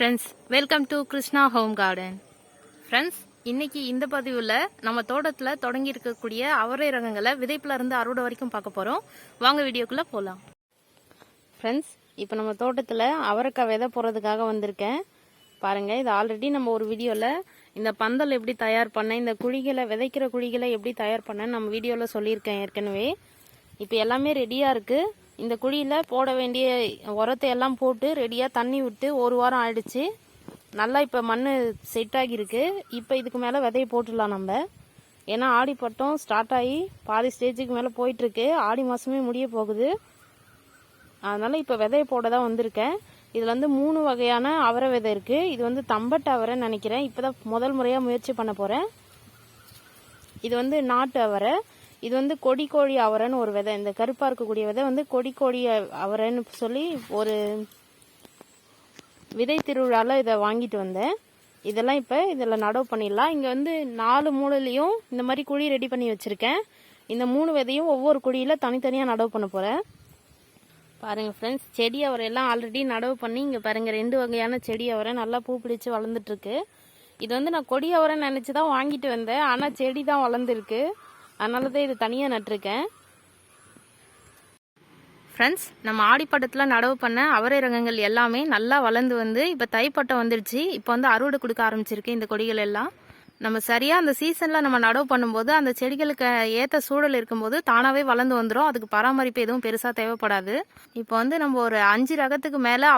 Friends, welcome to krishna-home-garden. Friends, இன்னைக்கு இந்த பதிவில் நம்ம தோட்டத்தில் தொடங்கி இருக்கக்கூடிய அவரை ரகங்களை விதைப்புல இருந்து அறுவடை வரைக்கும் பார்க்க போகிறோம். வாங்க வீடியோக்குள்ளே போகலாம். ஃப்ரெண்ட்ஸ், இப்போ நம்ம தோட்டத்தில் அவரைக்காய் விதை போடுறதுக்காக வந்திருக்கேன். பாருங்கள், இது ஆல்ரெடி நம்ம ஒரு வீடியோவில் இந்த பந்தல் எப்படி தயார் பண்ண, இந்த குழிகளை விதைக்கிற குழிகளை எப்படி தயார் பண்ண நம்ம வீடியோவில் சொல்லியிருக்கேன் ஏற்கனவே. இப்போ எல்லாமே ரெடியாக இருக்குது. இந்த குழியில் போட வேண்டிய உரத்தை எல்லாம் போட்டு ரெடியாக தண்ணி விட்டு ஒரு வாரம் ஆயிடுச்சு. நல்லா இப்போ மண் செட் ஆகியிருக்கு. இப்போ இதுக்கு மேலே விதையை போட்டுடலாம் நம்ம. ஏன்னா ஆடி பட்டம் ஸ்டார்ட் ஆகி பாதி ஸ்டேஜுக்கு மேலே போயிட்டுருக்கு. ஆடி மாதமே முடிய போகுது. அதனால் இப்போ விதையை போட தான் வந்திருக்கேன். இதில் வந்து 3 வகையான அவரை விதை இருக்குது. இது வந்து தம்பட்டை அவரைன்னு நினைக்கிறேன். இப்போ தான் முதல் முறையாக முயற்சி பண்ண போகிறேன். இது வந்து நாட்டு அவரை. இது வந்து கொடி கோழி அவரைன்னு ஒரு விதை. இந்த கருப்பாக இருக்கக்கூடிய விதை வந்து கொடி கோழி அவரைன்னு சொல்லி ஒரு விதை திருவிழாவில் இதை வாங்கிட்டு வந்தேன். இதெல்லாம் இப்போ இதில் நடவு பண்ணிடலாம். இங்கே வந்து 4 மூலையிலையும் இந்த மாதிரி குழி ரெடி பண்ணி வச்சுருக்கேன். இந்த 3 விதையும் ஒவ்வொரு குழியில் தனித்தனியாக நடவு பண்ண போகிறேன். பாருங்கள் ஃப்ரெண்ட்ஸ், செடி அவரையெல்லாம் ஆல்ரெடி நடவு பண்ணி இங்கே பாருங்கள் 2 வகையான செடி அவரை நல்லா பூ பிடிச்சி வளர்ந்துட்டுருக்கு. இது வந்து நான் கொடி அவரைன்னு நினச்சி தான் வாங்கிட்டு வந்தேன். ஆனால் செடி தான் வளர்ந்துருக்கு. அதனால தான் இது தனியாக நட்டிருக்கேன். ஃப்ரெண்ட்ஸ், நம்ம ஆடிப்பட்டத்தில் நடவு பண்ண அவரை ரகங்கள் எல்லாமே நல்லா வளர்ந்து வந்து இப்போ தைப்பட்டம் வந்துடுச்சு. இப்போ வந்து அறுவடை கொடுக்க ஆரம்பிச்சிருக்கு இந்த கொடிகள் எல்லாம். நம்ம சரியாக அந்த சீசனில் நம்ம நடவு பண்ணும்போது அந்த செடிகளுக்கு ஏற்ற சூழல் இருக்கும்போது தானாகவே வளர்ந்து வந்துடும். அதுக்கு பராமரிப்பு எதுவும் பெருசாக தேவைப்படாது. இப்போ வந்து நம்ம ஒரு 5 ரகத்துக்கு மேலே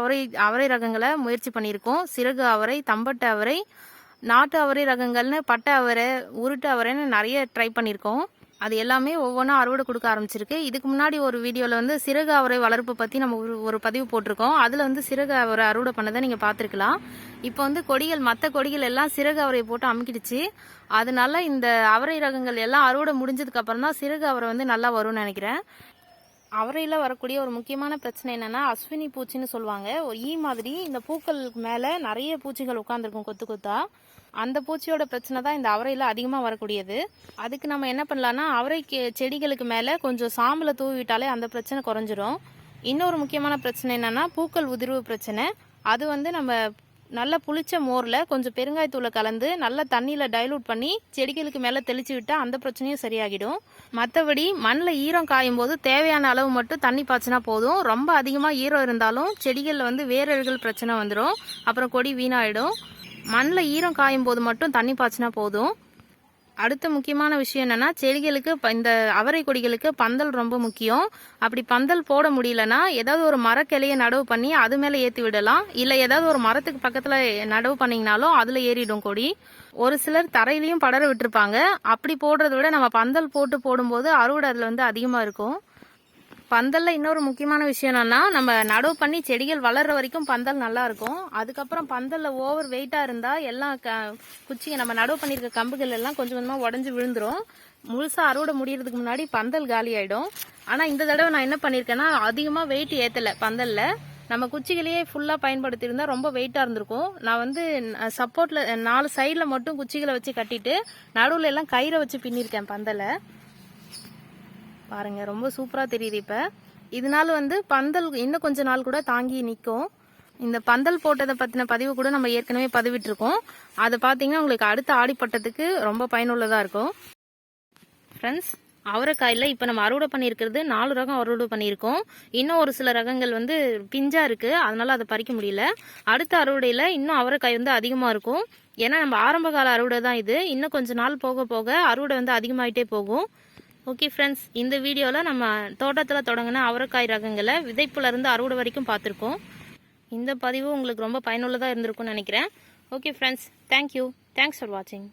அவரை ரகங்களை முயற்சி பண்ணியிருக்கோம். சிறகு அவரை, தம்பட்டை அவரை, நாட்டு அவரை ரகங்கள்னு பட்டை அவரை, உருட்டு அவரைன்னு நிறைய ட்ரை பண்ணியிருக்கோம். அது எல்லாமே ஒவ்வொன்றும் அறுவடை கொடுக்க ஆரம்பிச்சிருக்கு. இதுக்கு முன்னாடி ஒரு வீடியோவில் வந்து சிறகு அவரை வளர்ப்பு பற்றி நம்ம ஒரு பதிவு போட்டிருக்கோம். அதில் வந்து சிறகு அவரை அறுவடை பண்ணதை நீங்கள் பார்த்துருக்கலாம். இப்போ வந்து மற்ற கொடிகள் எல்லாம் சிறகு அவரை போட்டு அமுக்கிடுச்சு. அதனால இந்த அவரை ரகங்கள் எல்லாம் அறுவடை முடிஞ்சதுக்கு அப்புறம் தான் சிறகு அவரை வந்து நல்லா வரும்னு நினைக்கிறேன். அவரையில் வரக்கூடிய ஒரு முக்கியமான பிரச்சனை என்னன்னா அஸ்வினி பூச்சின்னு சொல்லுவாங்க. ஒரு ஈ மாதிரி இந்த பூக்களுக்கு மேலே நிறைய பூச்சிகள் உட்காந்துருக்கும் கொத்து கொத்தா. அந்த பூச்சியோட பிரச்சனை தான் இந்த அவரையில் அதிகமாக வரக்கூடியது. அதுக்கு நம்ம என்ன பண்ணலான்னா அவரை செடிகளுக்கு மேலே கொஞ்சம் சாம்பலை தூவிட்டாலே அந்த பிரச்சனை குறைஞ்சிரும். இன்னொரு முக்கியமான பிரச்சனை என்னன்னா பூக்கள் உதிர்வு பிரச்சனை. அது வந்து நம்ம நல்ல புளிச்ச மோரில் கொஞ்சம் பெருங்காயத்தூளை கலந்து நல்லா தண்ணியில் டைலூட் பண்ணி செடிகளுக்கு மேலே தெளிச்சு விட்டால் அந்த பிரச்சனையும் சரியாகிடும். மற்றபடி மண்ணில் ஈரம் காயும் போது தேவையான அளவு மட்டும் தண்ணி பாய்ச்சினா போதும். ரொம்ப அதிகமாக ஈரம் இருந்தாலும் செடிகளில் வந்து வேரல்கள் பிரச்சனை வந்துடும். அப்புறம் கொடி வீணாயிடும். மண்ணில் ஈரம் காயும் போது மட்டும் தண்ணி பாய்ச்சினா போதும். அடுத்த முக்கியமான விஷயம் என்னன்னா செடிகளுக்கு இந்த அவரை கொடிகளுக்கு பந்தல் ரொம்ப முக்கியம். அப்படி பந்தல் போட முடியலன்னா ஏதாவது ஒரு மரக்கிளையை நடவு பண்ணி அது மேலே ஏற்றி விடலாம். இல்லை ஏதாவது ஒரு மரத்துக்கு பக்கத்தில் நடவு பண்ணிங்கனாலும் அதில் ஏறிடும் கொடி. ஒரு சிலர் தரையிலையும் படர விட்டுருப்பாங்க. அப்படி போடுறத விட நம்ம பந்தல் போட்டு போடும்போது அறுவடை அதில் வந்து அதிகமாக இருக்கும். பந்தலில் இன்னொரு முக்கியமான விஷயம் என்னன்னா நம்ம நடவு பண்ணி செடிகள் வளர்ற வரைக்கும் பந்தல் நல்லா இருக்கும். அதுக்கப்புறம் பந்தலில் ஓவர் வெயிட்டாக இருந்தால் எல்லாம் குச்சியை நம்ம நடவு பண்ணியிருக்க கம்புகள் எல்லாம் கொஞ்சம் கொஞ்சமாக உடஞ்சி விழுந்துரும். முழுசாக அறுவடை முடியறதுக்கு முன்னாடி பந்தல் காலி ஆகிடும். ஆனால் இந்த தடவை நான் என்ன பண்ணியிருக்கேன்னா அதிகமாக வெயிட் ஏற்றலை பந்தலில். நம்ம குச்சிகளையே ஃபுல்லாக பயன்படுத்தியிருந்தா ரொம்ப வெயிட்டாக இருந்திருக்கும். நான் வந்து சப்போர்ட்டில் 4 சைடில் மட்டும் குச்சிகளை வச்சு கட்டிட்டு நடுவில் எல்லாம் கயிறை வச்சு பின்னிருக்கேன் பந்தலை. பாருங்க, ரொம்ப சூப்பராக தெரியுது. இப்போ இதனால வந்து பந்தல் இன்னும் கொஞ்ச நாள் கூட தாங்கி நிற்கும். இந்த பந்தல் போட்டதை பற்றின பதிவு கூட நம்ம ஏற்கனவே பதிவிட்டிருக்கோம். அதை பார்த்தீங்கன்னா உங்களுக்கு அடுத்த ஆடிப்பட்டத்துக்கு ரொம்ப பயனுள்ளதாக இருக்கும். ஃப்ரெண்ட்ஸ், அவரைக்காயில் இப்போ நம்ம அறுவடை பண்ணியிருக்கிறது 4 ரகம் அறுவடை பண்ணியிருக்கோம். இன்னும் ஒரு சில ரகங்கள் வந்து பிஞ்சாக இருக்குது. அதனால அதை பறிக்க முடியல. அடுத்த அறுவடையில் இன்னும் அவரைக்காய் வந்து அதிகமாக இருக்கும். ஏன்னா நம்ம ஆரம்ப கால அறுவடை தான் இது. இன்னும் கொஞ்ச நாள் போக போக அறுவடை வந்து அதிகமாகிட்டே போகும். ஓகே ஃப்ரெண்ட்ஸ், இந்த வீடியோவில் நம்ம தோட்டத்தில் தொடங்கின அவரைக்காய் ரகங்களை விதைப்புலேருந்து அறுவடை வரைக்கும் பார்த்துருக்கோம். இந்த பதிவு உங்களுக்கு ரொம்ப பயனுள்ளதாக இருந்திருக்கும்னு நினைக்கிறேன். Okay friends, thank you. Thanks for வாட்சிங்.